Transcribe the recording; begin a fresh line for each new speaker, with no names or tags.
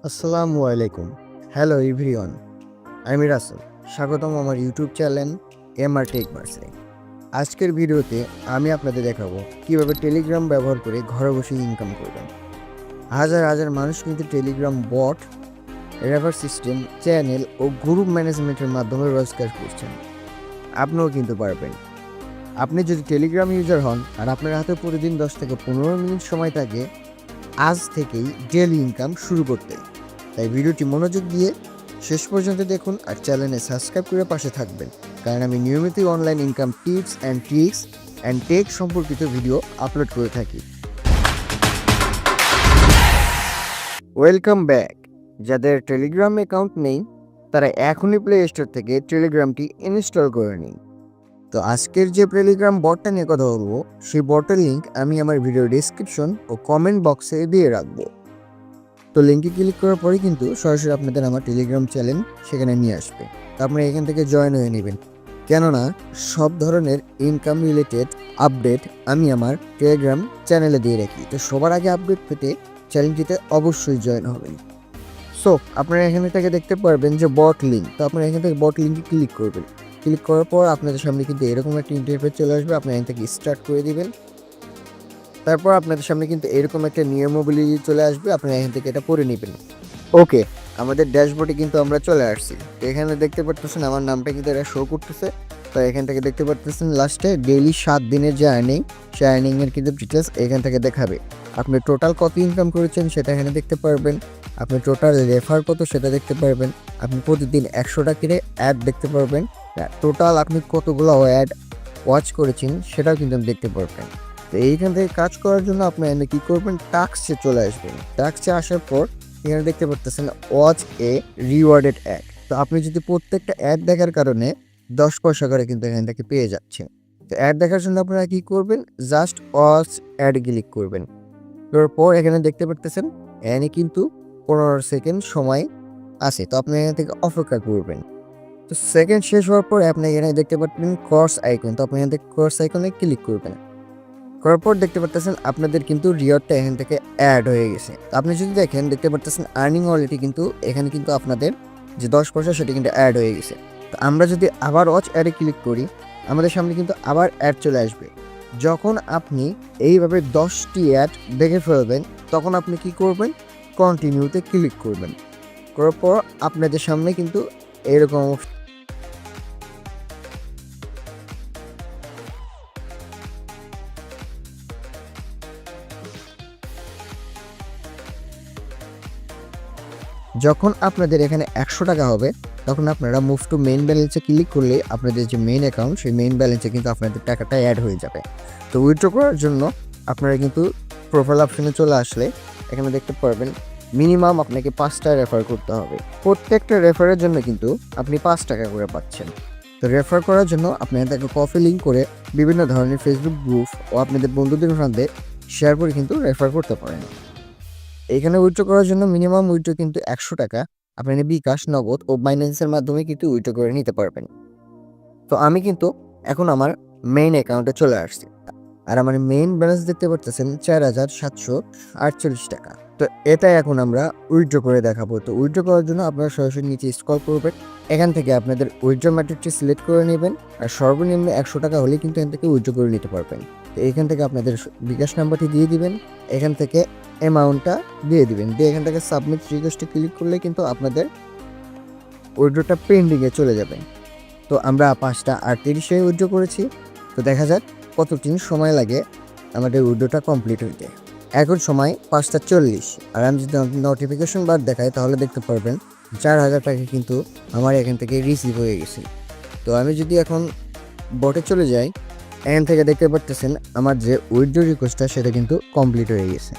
আসসালামু আলাইকুম। Hello everyone, আমি রাসেল। স্বাগতম আমার ইউটিউব চ্যানেল এমআর টেক ভার্সে। আজকের ভিডিওতে আমি আপনাদের দেখাবো কিভাবে টেলিগ্রাম ব্যবহার করে ঘরে বসে ইনকাম করবেন। হাজার হাজার মানুষ কিন্তু Telegram bot, refer system, channel ও গ্রুপ ম্যানেজমেন্টের মাধ্যমে রোজগার করছেন। আপনিও কিন্তু পারবেন। আপনি যদি টেলিগ্রাম ইউজার হন আর আপনার হাতে প্রতিদিন 10 থেকে 15 মিনিট সময় থাকে, আজ থেকেই ডেইলি ইনকাম শুরু করতে। তাই ভিডিওটি মনোযোগ দিয়ে শেষ পর্যন্ত দেখুন আর চ্যানেলে সাবস্ক্রাইব করে পাশে থাকবেন, কারণ আমি নিয়মিতই online income tips and tricks and tech সম্পর্কিত ভিডিও আপলোড করে থাকি। Welcome back. যাদের টেলিগ্রাম অ্যাকাউন্ট নেই তারা এখনই প্লে স্টোর থেকে টেলিগ্রামটি ইনস্টল করে নিন। তো আজকের যে টেলিগ্রাম বটটা নিয়ে কথা বলবো, সেই বটের লিঙ্ক আমি আমার ভিডিও ডিসক্রিপশন ও কমেন্ট বক্সে দিয়ে রাখবো। তো লিঙ্কে ক্লিক করার পরে কিন্তু সরাসরি আপনাদের আমার টেলিগ্রাম চ্যানেল সেখানে নিয়ে আসবে। তো আপনারা এখান থেকে জয়েন হয়ে নেবেন, কেননা সব ধরনের ইনকাম রিলেটেড আপডেট আমি আমার টেলিগ্রাম চ্যানেলে দিয়ে রাখি। তো সবার আগে আপডেট পেতে চ্যানেলটিতে অবশ্যই জয়েন হবেন। সো আপনারা এখানে থেকে দেখতে পারবেন যে বট লিঙ্ক। তো আপনারা এখান থেকে বট লিঙ্কে ক্লিক করবেন। ক্লিক করার পর আপনাদের সামনে কিন্তু এরকম একটা ইন্টারফেস চলে আসবে। আপনি এখান থেকে স্টার্ট করে দিবেন। তারপর আপনাদের সামনে কিন্তু এরকম একটা নিয়মাবলী চলে আসবে, আপনারা এখান থেকে এটা পড়ে নেবেন। ওকে, আমাদের ড্যাশবোর্ডে কিন্তু আমরা চলে আসছি। তো এখানে দেখতে পারতেছেন আমার নামটা কিন্তু এটা শো করতেছে। তো এখান থেকে দেখতে পারতেছেন লাস্টে ডেইলি 7 দিনের যে আর্নিং, সেই আর্নিংয়ের কিন্তু ডিটেলস এখান থেকে দেখাবে। আপনি টোটাল কত ইনকাম করেছেন সেটা এখানে দেখতে পারবেন। আপনি টোটাল রেফার কত সেটা দেখতে পারবেন। আপনি প্রতিদিন 100টা করে অ্যাড দেখতে পারবেন। টোটাল আপনি কতগুলো অ্যাড ওয়াচ করেছেন সেটাও কিন্তু দেখতে পারবেন। তো এইখান থেকে কাজ করার জন্য আপনি এখানে কী করবেন, টাস্কে চলে আসবেন। টাস্কে আসার পর এখানে দেখতে পাচ্ছেন ওয়াচ এ রিওয়ার্ডেড অ্যাড। তো আপনি যদি প্রত্যেকটা অ্যাড দেখার কারণে 10 পয়সা করে কিন্তু এখান থেকে পেয়ে যাচ্ছেন। তো অ্যাড দেখার জন্য আপনারা কী করবেন, জাস্ট ওয়াচ অ্যাড ক্লিক করবেন। তারপর এখানে দেখতে পাচ্ছেন এখানে কিন্তু 15 সেকেন্ড সময় আছে। তো আপনি এখান থেকে অপেক্ষা করবেন। তো সেকেন্ড শেষ হওয়ার পর আপনি এখানে দেখতে পাচ্ছেন ক্রস আইকন। তো আপনি এখান থেকে ক্রস আইকনে ক্লিক করবেন। করার পর দেখতে পাচ্ছেন আপনাদের কিন্তু রিওয়ার্ডটা এখান থেকে অ্যাড হয়ে গেছে। তো আপনি যদি দেখেন দেখতে পাচ্ছেন আর্নিং অলরেডি কিন্তু এখানে কিন্তু আপনাদের যে 10 পয়সা সেটা কিন্তু অ্যাড হয়ে গেছে। তো আমরা যদি আবার ওয়াচ অ্যাডে ক্লিক করি, আমাদের সামনে কিন্তু আবার অ্যাড চলে আসবে। যখন আপনি এইভাবে 10টি অ্যাড দেখে ফেলবেন, তখন আপনি কি করবেন, কন্টিনিউতে ক্লিক করবেন। করার পর আপনাদের সামনে কিন্তু এরকম যখন আপনাদের এখানে 100 টাকা হবে, তখন আপনারা মুভ টু মেইন ব্যালেন্সে ক্লিক করলে আপনাদের যে মেইন অ্যাকাউন্ট, সেই মেইন ব্যালেন্সে কিন্তু আপনাদের টাকাটা অ্যাড হয়ে যাবে। তো উইথড্র করার জন্য আপনারা কিন্তু প্রোফাইল অপশনে চলে আসলে এখানে দেখতে পারবেন মিনিমাম আপনাকে 5টা রেফার করতে হবে। প্রত্যেকটা রেফারের জন্য কিন্তু আপনি 5 টাকা করে পাচ্ছেন। তো রেফার করার জন্য আপনারা তাকে কপি লিঙ্ক করে বিভিন্ন ধরনের ফেসবুক গ্রুপ ও আপনাদের বন্ধুদের মধ্যে শেয়ার করে কিন্তু রেফার করতে পারেন। এখানে উইথড্র করার জন্য মিনিমাম উইথড্র কিন্তু 100 টাকা আপনি বিকাশ, নগদ ও বাইন্যান্সের মাধ্যমে কিন্তু উইথড্র করে নিতে পারবেন। তো আমি কিন্তু এখন আমার মেইন অ্যাকাউন্টে চলে আসছি আর আমার মেইন ব্যালেন্স দেখতে পারতেছেন 4748 টাকা। তো এটাই এখন আমরা উইথড্র করে দেখাবো। তো উইথড্র করার জন্য আপনারা সরাসরি নিচে স্ক্রল করবেন। এখান থেকে আপনাদের উইথড্র মেথডটি সিলেক্ট করে নেবেন আর সর্বনিম্ন 100 টাকা হলে কিন্তু এখান থেকে উইথড্র করে নিতে পারবেন। তো এখান থেকে আপনাদের বিকাশ নাম্বারটি দিয়ে দিবেন, এখান থেকে অ্যামাউন্টটা দিয়ে দিবেন, দিয়ে এখান থেকে সাবমিট রিকোয়েস্টে ক্লিক করলে কিন্তু আপনাদের উইথড্রটা পেন্ডিংয়ে চলে যাবে। তো আমরা 5:38 উইথড্র করেছি। তো দেখা যাক কতদিন সময় লাগে আমাদের উইথড্রটা কমপ্লিট হইতে। এখন সময় 5:40 আর আমি যদি নোটিফিকেশন বার দেখাই তাহলে দেখতে পারবেন 4000 টাকা কিন্তু আমার এখান থেকে রিসিভ হয়ে গেছে। তো আমি যদি এখন বটে চলে যাই, এখান থেকে দেখতে পারতেছেন আমার যে উইথড্র রিকোয়েস্টটা সেটা কিন্তু কমপ্লিট হয়ে গেছে।